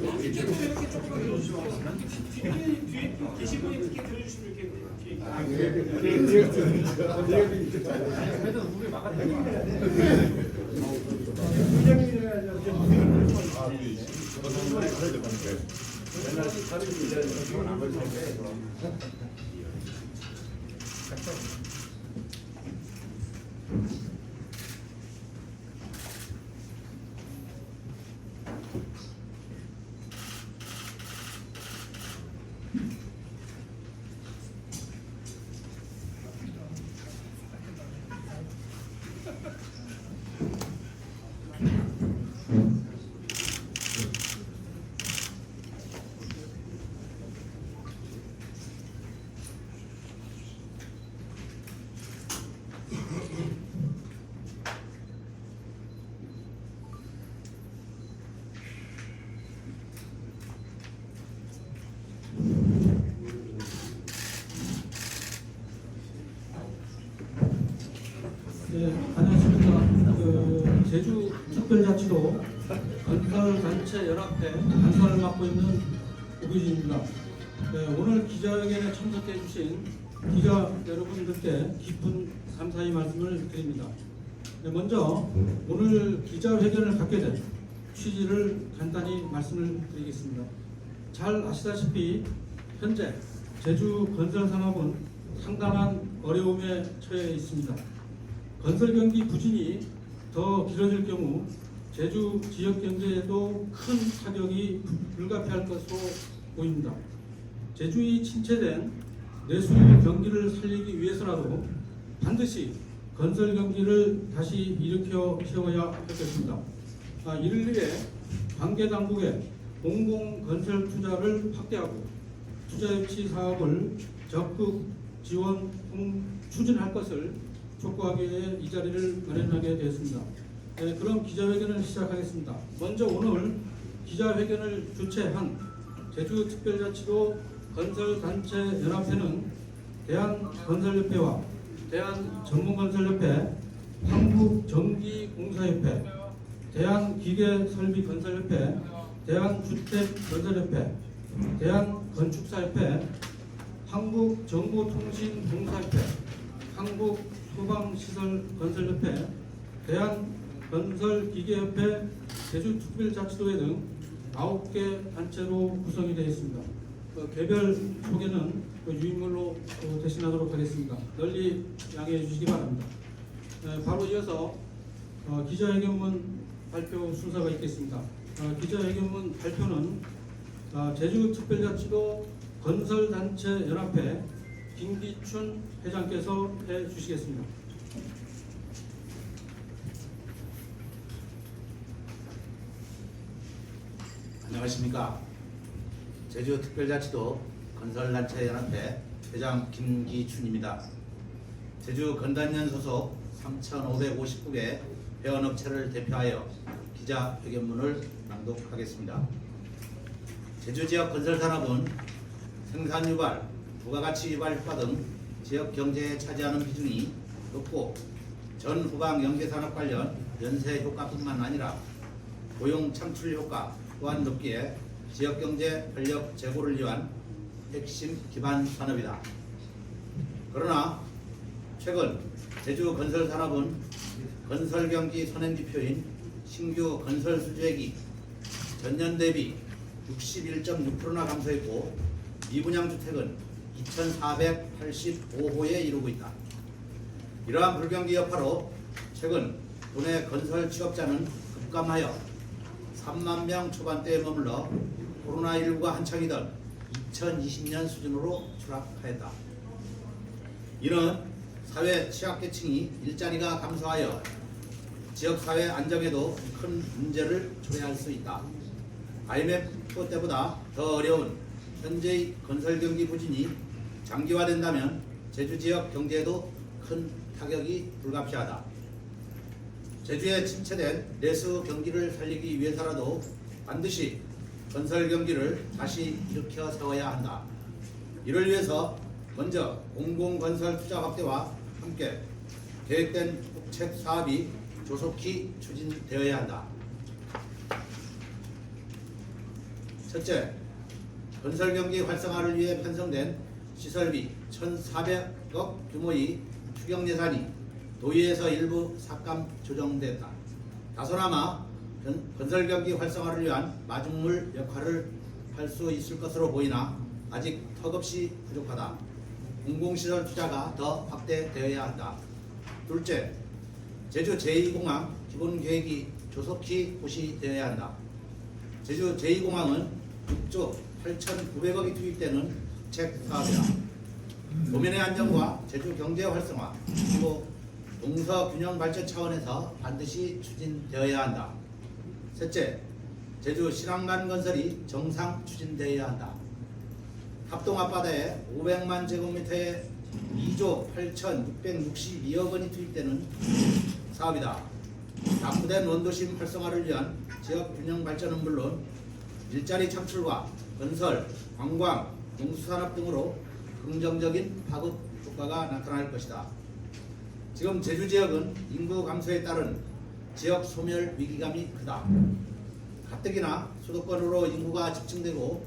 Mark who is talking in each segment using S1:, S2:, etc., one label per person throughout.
S1: 이렇게 조금만 들어주시면 뒤에 계신 분이 특히 들어주시면 그래도 우리
S2: 네, 안녕하십니까. 제주특별자치도 건설단체연합회 간사를 맡고 있는 오규진입니다. 네, 오늘 기자회견에 참석해 주신 기자 여러분들께 깊은 감사의 말씀을 드립니다. 네, 먼저 오늘 기자회견을 갖게 된 취지를 간단히 말씀을 드리겠습니다. 잘 아시다시피 현재 제주 건설산업은 상당한 어려움에 처해 있습니다. 건설 경기 부진이 더 길어질 경우 제주 지역 경제에도 큰 타격이 불가피할 것으로 보입니다. 제주의 침체된 내수 경기를 살리기 위해서라도 반드시 건설 경기를 다시 일으켜 세워야 할 것입니다. 이를 위해 관계 당국의 공공 건설 투자를 확대하고 투자 유치 사업을 적극 지원 추진할 것을 촉구하기 위해 이 자리를 마련하게 되었습니다. 네, 그럼 기자회견을 시작하겠습니다. 먼저 오늘 기자회견을 주최한 제주특별자치도 건설단체연합회는 대한건설협회와 대한전문건설협회, 한국전기공사협회, 대한기계설비건설협회, 대한주택건설협회, 대한건축사협회, 한국정보통신공사협회, 한국소방시설건설협회, 대한건설기계협회, 제주특별자치도회 등 9개 단체로 구성이 되어 있습니다. 개별 소개는 유인물로 대신하도록 하겠습니다. 널리 양해해 주시기 바랍니다. 바로 이어서 기자회견문 발표 순서가 있겠습니다. 기자회견문 발표는 제주특별자치도 건설단체연합회 김기춘 회장께서 해 주시겠습니다.
S3: 안녕하십니까. 제주특별자치도 건설단체연합회 회장 김기춘입니다. 제주건단연 소속 3,559개 회원업체를 대표하여 기자회견문을 낭독하겠습니다. 제주지역 건설산업은 생산유발, 부가가치 유발 효과 등 지역 경제에 차지하는 비중이 높고 전후방 연계산업 관련 연쇄 효과뿐만 아니라 고용 창출 효과 또한 높기에 지역경제 활력 제고를 위한 핵심 기반 산업이다. 그러나 최근 제주 건설산업은 건설경기 선행지표인 신규 건설 수주액이 전년 대비 61.6%나 감소했고 미분양 주택은 2,485호에 이르고 있다. 이러한 불경기 여파로 최근 도내 건설 취업자는 급감하여 3만 명 초반대에 머물러 코로나19가 한창이던 2020년 수준으로 추락하였다. 이는 사회 취약계층이 일자리가 감소하여 지역사회 안정에도 큰 문제를 초래할 수 있다. IMF 때보다 더 어려운 현재의 건설경기 부진이 장기화된다면 제주지역 경제에도 큰 타격이 불가피하다. 제주에 침체된 내수 경기를 살리기 위해서라도 반드시 건설 경기를 다시 일으켜 세워야 한다. 이를 위해서 먼저 공공건설 투자 확대와 함께 계획된 국책 사업이 조속히 추진되어야 한다. 첫째, 건설 경기 활성화를 위해 편성된 시설비 1,400억 규모의 추경 예산이 도의에서 일부 삭감 조정됐다. 다소나마 건설 경기 활성화를 위한 마중물 역할을 할 수 있을 것으로 보이나 아직 턱없이 부족하다. 공공시설 투자가 더 확대되어야 한다. 둘째, 제주 제2공항 기본계획이 조속히 고시되어야 한다. 제주 제2공항은 6조 8,900억이 투입되는 책 사업이다. 도민의 안정과 제주 경제 활성화 그리고 동서 균형 발전 차원에서 반드시 추진되어야 한다. 셋째, 제주 신항만 건설이 정상 추진되어야 한다. 합동 앞바다에 500만 제곱미터에 2조 8,662억 원이 투입되는 사업이다. 낙후된 원도심 활성화를 위한 지역 균형 발전은 물론 일자리 창출과 건설, 관광, 농수산업 등으로 긍정적인 파급 효과가 나타날 것이다. 지금 제주 지역은 인구 감소에 따른 지역 소멸 위기감이 크다. 가뜩이나 수도권으로 인구가 집중되고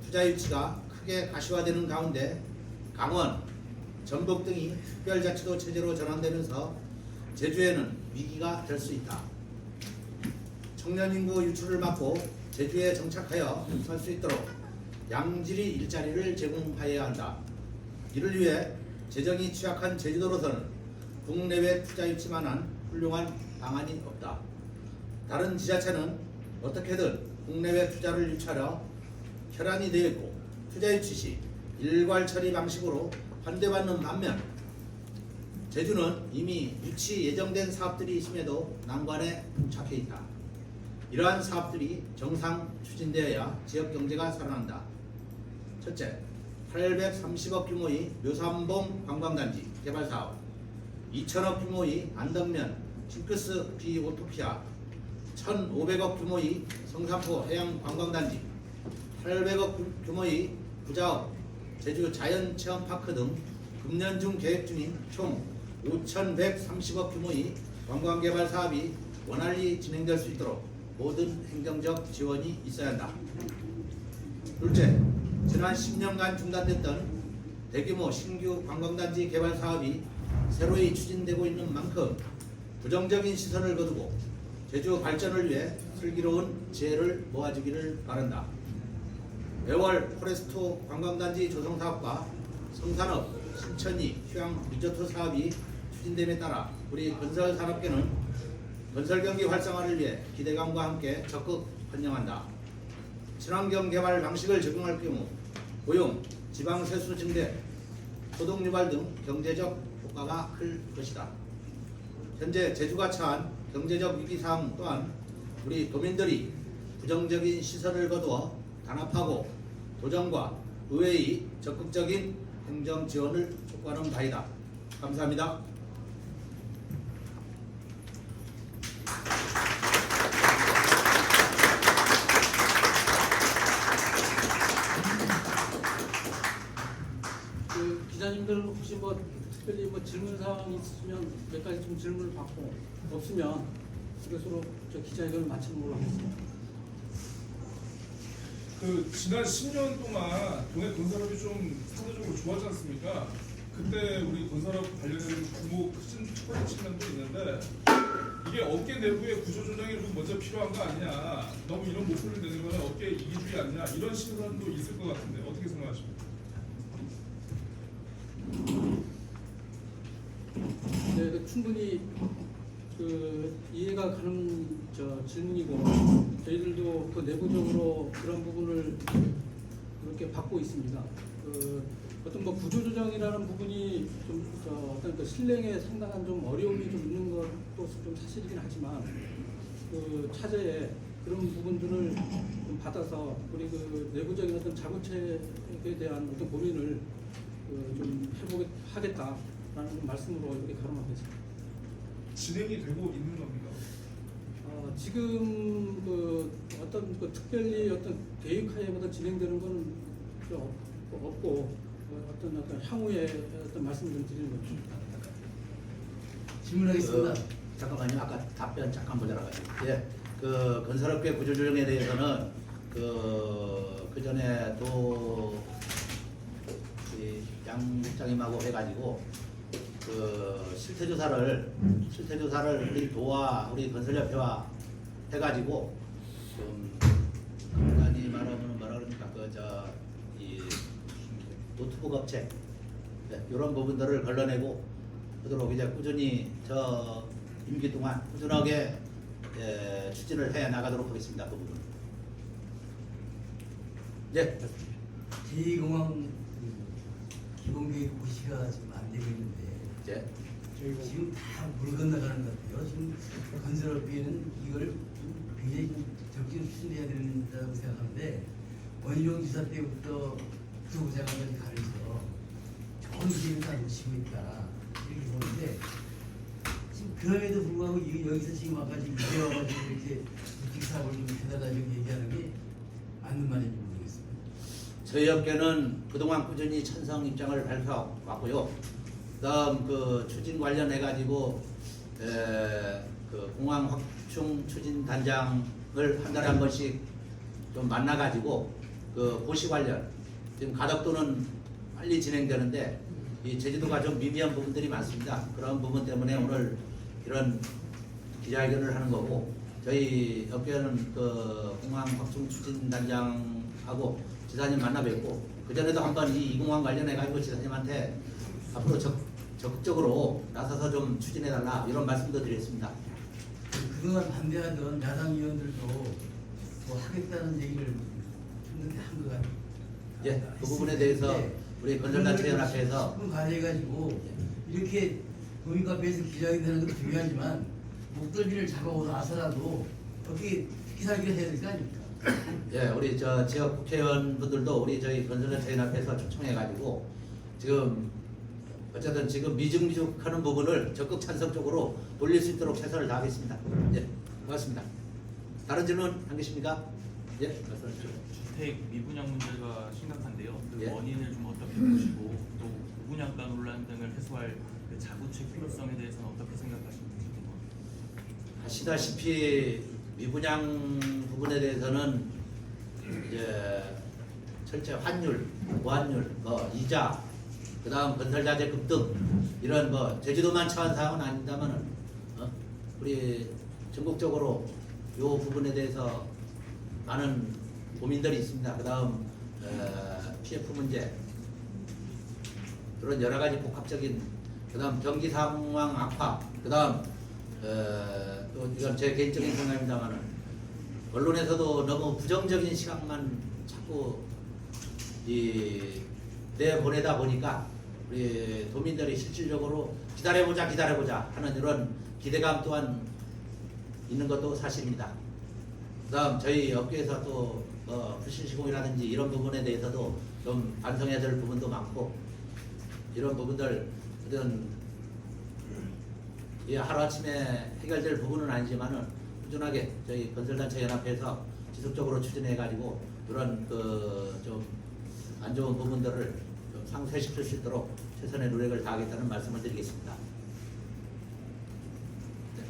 S3: 투자 유치가 크게 가시화되는 가운데 강원, 전북 등이 특별자치도 체제로 전환되면서 제주에는 위기가 될 수 있다. 청년 인구 유출을 막고 제주에 정착하여 살 수 있도록 양질의 일자리를 제공하여야 한다. 이를 위해 재정이 취약한 제주도로서는 국내외 투자 유치만한 훌륭한 방안이 없다. 다른 지자체는 어떻게든 국내외 투자를 유치하려 혈안이 되어 있고 투자 유치 시 일괄 처리 방식으로 환대받는 반면 제주는 이미 유치 예정된 사업들이 있음에도 난관에 봉착해 있다. 이러한 사업들이 정상 추진되어야 지역 경제가 살아난다. 첫째, 830억 규모의 묘삼봉 관광단지 개발 사업, 2천억 규모의 안덕면 싱크스 비오토피아, 1,500억 규모의 성산포 해양 관광단지, 800억 규모의 부자업 제주 자연체험파크 등 금년 중 계획 중인 총 5,130억 규모의 관광개발 사업이 원활히 진행될 수 있도록 모든 행정적 지원이 있어야 한다. 둘째, 지난 10년간 중단됐던 대규모 신규 관광단지 개발 사업이 새로이 추진되고 있는 만큼 부정적인 시선을 거두고 제주 발전을 위해 슬기로운 지혜를 모아주기를 바란다. 매월 포레스토 관광단지 조성 사업과 성산업, 신천리, 휴양 리조트 사업이 추진됨에 따라 우리 건설 산업계는 건설 경기 활성화를 위해 기대감과 함께 적극 환영한다. 친환경 개발 방식을 적용할 경우 고용, 지방 세수 증대, 소득 유발 등 경제적 효과가 클 것이다. 현재 제주가 처한 경제적 위기 상황 또한 우리 도민들이 부정적인 시선을 거두어 단합하고 도정과 의회의 적극적인 행정 지원을 촉구하는 바이다. 감사합니다.
S2: 기자님들 혹시 특별히 질문 사항이 있으시면 몇 가지 좀 질문을 받고 없으면 이것으로 기자회견을 마치는 걸로 하겠습니다.
S4: 지난 10년 동안 동해 건설업이 좀 상대적으로 좋았지 않습니까? 그때 우리 건설업 관련된 규모 크신 첫 번째 측면도 있는데 이게 업계 내부의 구조조정이 좀 먼저 필요한 거 아니냐, 너무 이런 목소리를 내는 거는 업계 이기주의 아니냐, 이런 시선도 있을 것 같은데 어떻게 생각하십니까?
S2: 네, 충분히 이해가 가는 질문이고 저희들도 내부적으로 그런 부분을 이렇게 받고 있습니다. 어떤 구조조정이라는 부분이 좀 어떤 실행에 상당한 좀 어려움이 좀 있는 것도 좀 사실이긴 하지만 차제에 그런 부분들을 좀 받아서 우리 내부적인 어떤 자구책에 대한 어떤 고민을 좀 하겠다라는 말씀으로 이렇게 가름하겠습니다.
S4: 진행이 되고 있는 겁니까?
S2: 지금 어떤 특별히 어떤 계획하에보다 진행되는 거는 없고 어떤 향후에 어떤 말씀을 좀 드리는 거죠.
S3: 질문하겠습니다. 잠깐만요. 아까 답변 잠깐 보자라고. 예, 건설업계 구조조정에 대해서는 그 전에 또 양 국장님하고 해가지고 그 실태 조사를 우리 도와 우리 건설협회와 해가지고 좀 간단히 말하면 뭐라 그럽니까 이 노트북 업체 이런 부분들을 걸러내고 그도록 이제 꾸준히 저 임기 동안 꾸준하게 추진을 해 나가도록 하겠습니다. 그 부분. 네.
S5: 제2공항 기본계획 고시가 지금 안 되고 있는데
S3: 네.
S5: 지금 다 물 건너가는 것 같아요. 지금 건설업계는 이걸 굉장히 좀 적극적으로 추진해야 된다고 생각하는데 원희룡 지사 때부터 부부장관까지 가면서 좋은 기회를 다 놓치고 있다 이렇게 보는데 지금 그럼에도 불구하고 여기서 지금 아까 지금 이제 와가지고 이렇게 부tik 사업을 좀 해달라 이렇게 얘기하는 게 맞는 말인지 모르겠습니다.
S3: 저희 업계는 그동안 꾸준히 찬성 입장을 발표하고요. 그다음 그 추진 관련해 가지고 그 공항 확충 추진 단장을 한 달에 한 번씩 좀 만나 가지고 그 고시 관련 지금 가덕도는 빨리 진행되는데 이 제주도가 좀 미미한 부분들이 많습니다. 그런 부분 때문에 오늘 이런 기자회견을 하는 거고 저희 업계는 그 공항 확충 추진 단장하고 지사님 만나 뵙고 그 전에도 한번 이 공항 관련해 가지고 지사님한테 앞으로 적극적으로 나서서 좀 추진해 달라 이런 말씀도 드렸습니다.
S5: 그동안 반대하던 야당 의원들도 뭐 하겠다는 얘기를 했는데 한 것 같아요.
S3: 예, 그 부분에 대해서 우리 건설단체 연합회에서
S5: 가져가지고 이렇게 도민카페에서 기자회견하는 것도 중요하지만 목덜미를 잡아오고 나서라도 어떻게 기사기를 해야 될 거 아닙니까?
S3: 예, 우리 저 지역 국회의원분들도 우리 저희 건설단체 연합회에서 초청해 가지고 지금 어쨌든 지금 미죽미죽하는 부분을 적극 찬성적으로 돌릴 수 있도록 최선을 다하겠습니다. 예, 고맙습니다. 다른 질문 안 계십니까? 예, 말씀하십시오.
S6: 주택 미분양 문제가 심각한데요. 그
S3: 예.
S6: 원인을 좀 어떻게 보시고 또 무분양가 논란 등을 해소할 그 자구책 필요성에 대해서는 어떻게 생각하시는지 궁금합니다.
S3: 아시다시피 미분양 부분에 대해서는 이제 철저히 환율, 보환율, 뭐 이자, 그다음 건설자재 급등 이런 뭐 제주도만 처한 사항은 아닙니다만은 우리 전국적으로 이 부분에 대해서 많은 고민들이 있습니다. 그다음 PF 문제 그런 여러 가지 복합적인 그다음 경기 상황 악화 그다음 또 이건 제 개인적인 생각입니다만은 언론에서도 너무 부정적인 시각만 자꾸 내보내다 보니까 우리 도민들이 실질적으로 기다려보자 하는 이런 기대감 또한 있는 것도 사실입니다. 그다음 저희 업계에서 또 불신시공이라든지 이런 부분에 대해서도 좀 반성해야 될 부분도 많고 이런 부분들 어떤 하루아침에 해결될 부분은 아니지만은 꾸준하게 저희 건설단체 연합회에서 지속적으로 추진해가지고 이런 그 좀 안 좋은 부분들을 좀 상쇄시킬 수 있도록 최선의 노력을 다하겠다는 말씀을 드리겠습니다. 네,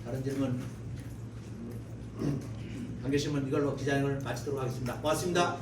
S3: 다른 질문 안 계시면 이걸로 기자회견을 마치도록 하겠습니다. 고맙습니다.